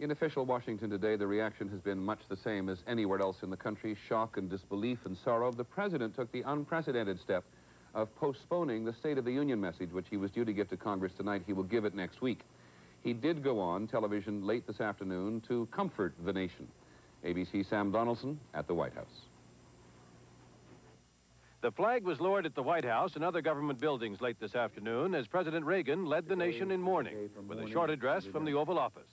In official Washington today, the reaction has been much the same as anywhere else in the country. Shock and disbelief and sorrow. The president took the unprecedented step of postponing the State of the Union message, which he was due to give to Congress tonight. He will give it next week. He did go on television late this afternoon to comfort the nation. ABC Sam Donaldson at the White House. The flag was lowered at the White House and other government buildings late this afternoon as President Reagan led the nation in mourning with a short address from the Oval Office.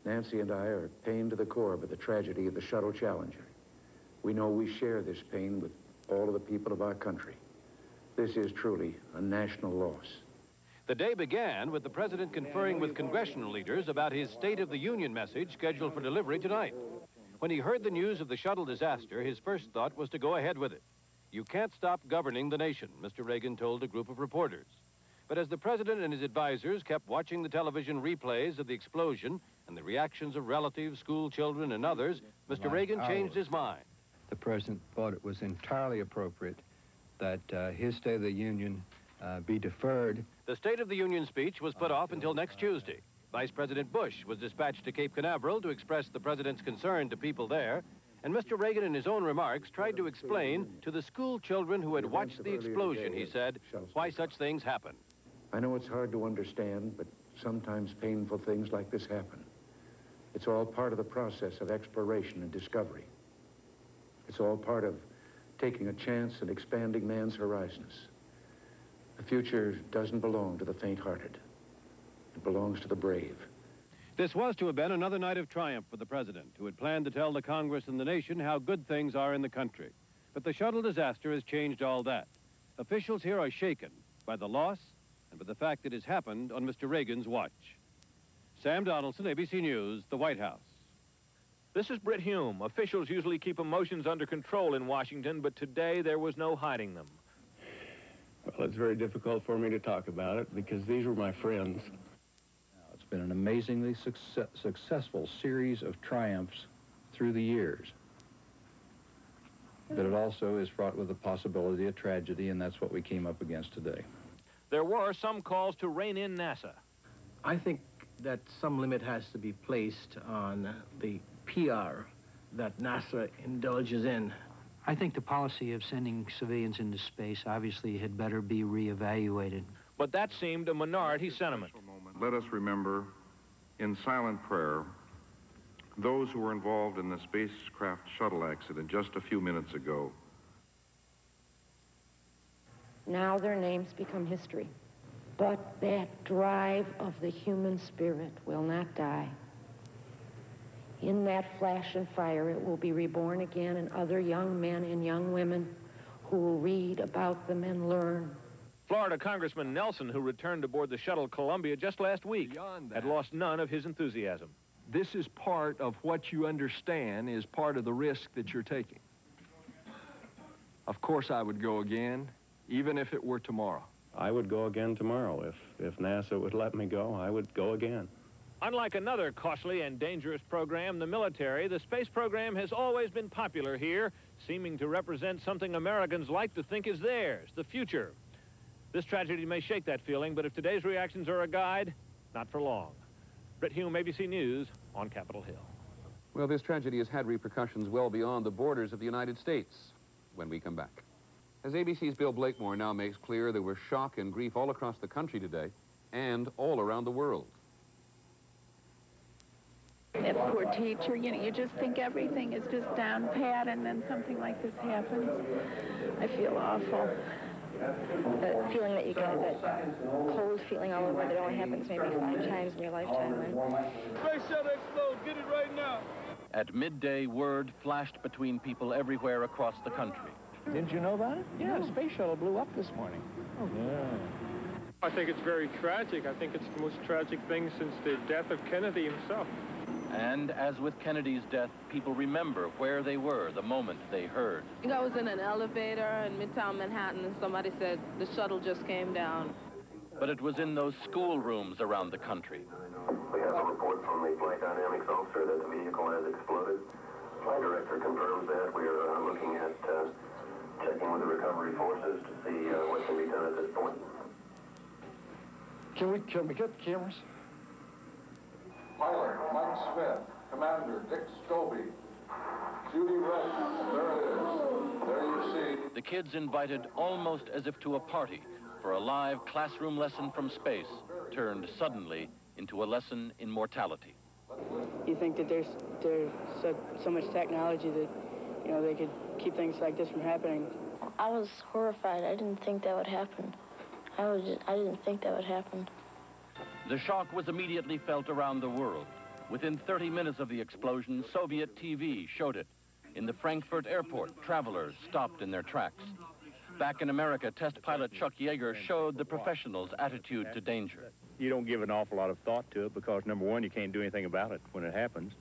Nancy and I are pained to the core by the tragedy of the Shuttle Challenger. We know we share this pain with all of the people of our country. This is truly a national loss. The day began with the president conferring with congressional leaders about his State of the Union message scheduled for delivery tonight. When he heard the news of the shuttle disaster, his first thought was to go ahead with it. You can't stop governing the nation, Mr. Reagan told a group of reporters. But as the president and his advisors kept watching the television replays of the explosion and the reactions of relatives, school children, and others, Mr. Reagan changed his mind. The president thought it was entirely appropriate that his State of the Union be deferred. The State of the Union speech was put off until next Tuesday. Vice President Bush was dispatched to Cape Canaveral to express the president's concern to people there, and Mr. Reagan, in his own remarks, tried to explain to the school children who had watched the explosion, he said, why such things happen. I know it's hard to understand, but sometimes painful things like this happen. It's all part of the process of exploration and discovery. It's all part of taking a chance and expanding man's horizons. The future doesn't belong to the faint-hearted. It belongs to the brave. This was to have been another night of triumph for the president, who had planned to tell the Congress and the nation how good things are in the country. But the shuttle disaster has changed all that. Officials here are shaken by the loss and by the fact that it has happened on Mr. Reagan's watch. Sam Donaldson, ABC News, the White House. This is Britt Hume. Officials usually keep emotions under control in Washington, but today there was no hiding them. Well, it's very difficult for me to talk about it because these were my friends. It's been an amazingly successful series of triumphs through the years. But it also is fraught with the possibility of tragedy, and that's what we came up against today. There were some calls to rein in NASA. I think that some limit has to be placed on the PR that NASA indulges in. I think the policy of sending civilians into space obviously had better be reevaluated. But that seemed a minority sentiment. Let us remember, in silent prayer, those who were involved in the spacecraft shuttle accident just a few minutes ago. Now their names become history. But that drive of the human spirit will not die. In that flash and fire, it will be reborn again, and other young men and young women who will read about them and learn. Florida Congressman Nelson, who returned aboard the shuttle Columbia just last week, had lost none of his enthusiasm. This is part of what you understand is part of the risk that you're taking. Of course I would go again, even if it were tomorrow. I would go again tomorrow. If NASA would let me go, I would go again. Unlike another costly and dangerous program, the military, the space program has always been popular here, seeming to represent something Americans like to think is theirs, the future. This tragedy may shake that feeling, but if today's reactions are a guide, not for long. Britt Hume, ABC News, on Capitol Hill. Well, this tragedy has had repercussions well beyond the borders of the United States. When we come back. As ABC's Bill Blakemore now makes clear, there was shock and grief all across the country today and all around the world. That poor teacher, you know, you just think everything is just down pat, and then something like this happens. I feel awful. The feeling that you get, that cold feeling all over that only happens maybe 5 times in your lifetime. Space shuttle explode, get it right now. At midday, word flashed between people everywhere across the country. Didn't you know about it? Yeah, the space shuttle blew up this morning. Oh, yeah. I think it's very tragic. I think it's the most tragic thing since the death of Kennedy himself. And as with Kennedy's death, people remember where they were the moment they heard. I think I was in an elevator in Midtown Manhattan, and somebody said the shuttle just came down. But it was in those schoolrooms around the country. We have a report from the flight dynamics officer that the vehicle has exploded. Flight director confirms that. We are looking at checking with the recovery forces to see what can be done at this point. Can we get the cameras? Pilot, Mike Smith, Commander Dick Scobee, Judy Resnik, there it is. There you see. The kids invited almost as if to a party for a live classroom lesson from space turned suddenly into a lesson in mortality. You think that there's so much technology that, you know, they could keep things like this from happening. I was horrified. I didn't think that would happen. I didn't think that would happen. The shock was immediately felt around the world. Within 30 minutes of the explosion, Soviet TV showed it. In the Frankfurt airport, travelers stopped in their tracks. Back in America, test pilot Chuck Yeager showed the professionals' attitude to danger. You don't give an awful lot of thought to it because, number one, you can't do anything about it when it happens.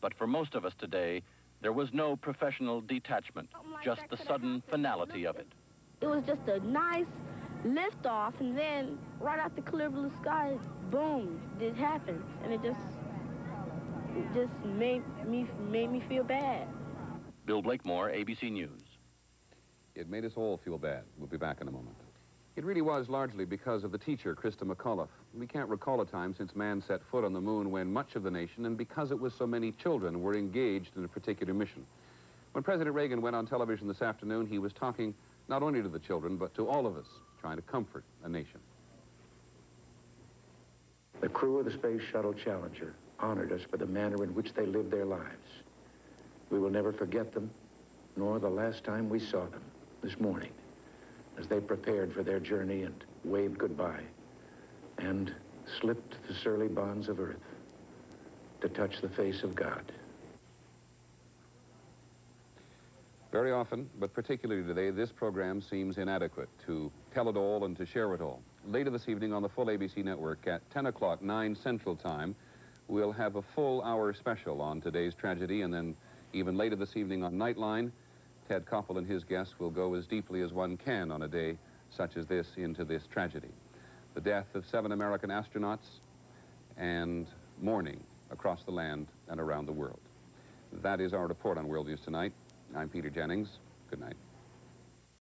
But for most of us today, there was no professional detachment, just the sudden finality of it. It was just a nice liftoff, and then right out the clear blue sky, boom, it happened. And it just made me feel bad. Bill Blakemore, ABC News. It made us all feel bad. We'll be back in a moment. It really was largely because of the teacher, Christa McAuliffe. We can't recall a time since man set foot on the moon when much of the nation, and because it was so many children, were engaged in a particular mission. When President Reagan went on television this afternoon, he was talking not only to the children, but to all of us, trying to comfort a nation. The crew of the Space Shuttle Challenger honored us for the manner in which they lived their lives. We will never forget them, nor the last time we saw them this morning, as they prepared for their journey and waved goodbye and slipped the surly bonds of Earth to touch the face of God. Very often, but particularly today, this program seems inadequate to tell it all and to share it all. Later this evening on the full ABC network at 10 o'clock, 9 Central Time, we'll have a full hour special on today's tragedy, and then even later this evening on Nightline, Ted Koppel and his guests will go as deeply as one can on a day such as this into this tragedy. The death of 7 American astronauts and mourning across the land and around the world. That is our report on World News Tonight. I'm Peter Jennings. Good night.